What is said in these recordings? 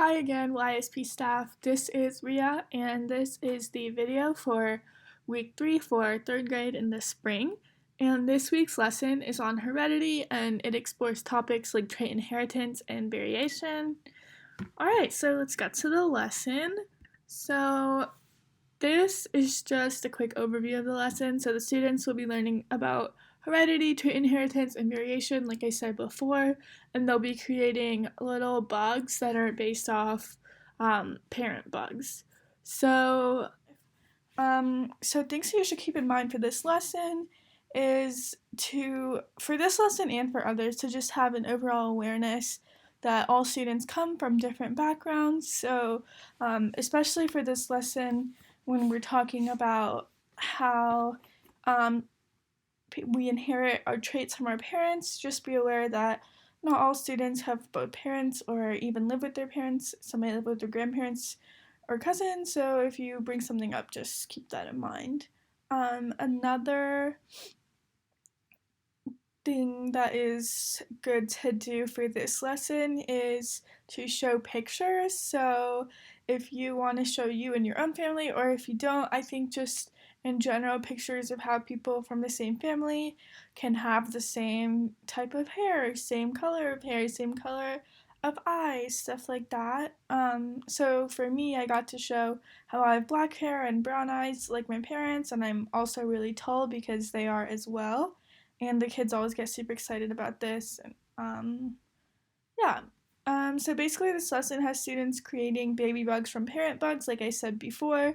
Hi again, YSP staff. This is Rhea, and this is the video for week 3 for 3rd grade in the spring. And this week's lesson is on heredity, and it explores topics like trait inheritance and variation. Alright, so let's get to the lesson. So this is just a quick overview of the lesson. So the students will be learning about heredity, trait inheritance, and variation, like I said before, and they'll be creating little bugs that are based off parent bugs. So things you should keep in mind for this lesson is for this lesson and for others, to just have an overall awareness that all students come from different backgrounds. So especially for this lesson, when we're talking about how we inherit our traits from our parents, just be aware that not all students have both parents or even live with their parents. Some may live with their grandparents or cousins, so if you bring something up, just keep that in mind. Another thing that is good to do for this lesson is to show pictures. So if you want to show you and your own family, or if you don't, I think just in general pictures of how people from the same family can have the same type of hair, same color of hair, same color of eyes, stuff like that. So for me, I got to show how I have black hair and brown eyes like my parents, and I'm also really tall because they are as well. And the kids always get super excited about this. And yeah. So basically, this lesson has students creating baby bugs from parent bugs, like I said before.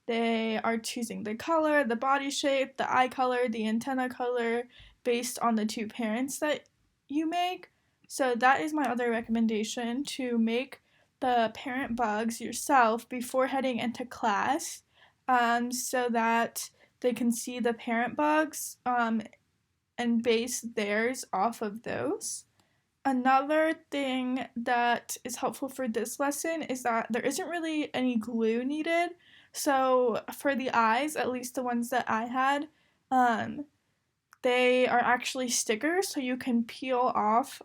They are choosing the color, the body shape, the eye color, the antenna color, based on the two parents that you make. So that is my other recommendation, to make the parent bugs yourself before heading into class, so that they can see the parent bugs and base theirs off of those. Another thing that is helpful for this lesson is that there isn't really any glue needed. So for the eyes, at least the ones that I had, they are actually stickers, so you can peel off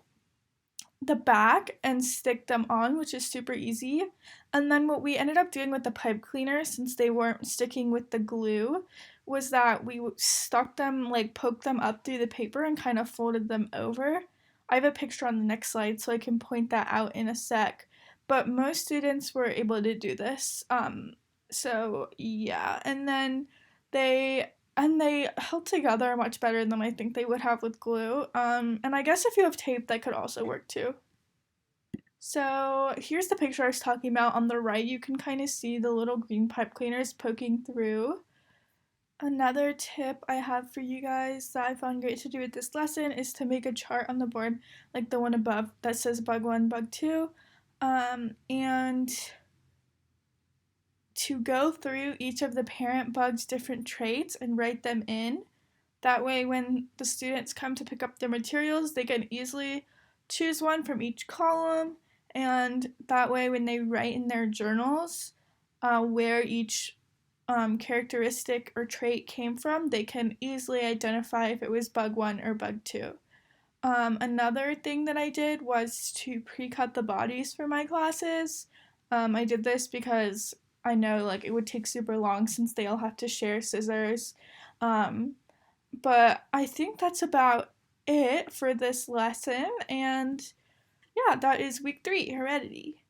the back and stick them on, which is super easy. And then what we ended up doing with the pipe cleaner, since they weren't sticking with the glue, was that we stuck them, like poked them up through the paper and kind of folded them over. I have a picture on the next slide, so I can point that out in a sec. But most students were able to do this. So yeah, and then they held together much better than I think they would have with glue. And I guess if you have tape, that could also work too. So here's the picture I was talking about. On the right, you can kind of see the little green pipe cleaners poking through. Another tip I have for you guys that I found great to do with this lesson is to make a chart on the board, like the one above that says bug 1, bug 2, and to go through each of the parent bug's different traits and write them in. That way, when the students come to pick up their materials, they can easily choose one from each column, and that way when they write in their journals where each characteristic or trait came from, they can easily identify if it was bug 1 or bug 2. Another thing that I did was to pre-cut the bodies for my classes. I did this because I know like it would take super long since they all have to share scissors. But I think that's about it for this lesson, and yeah, that is week 3, heredity.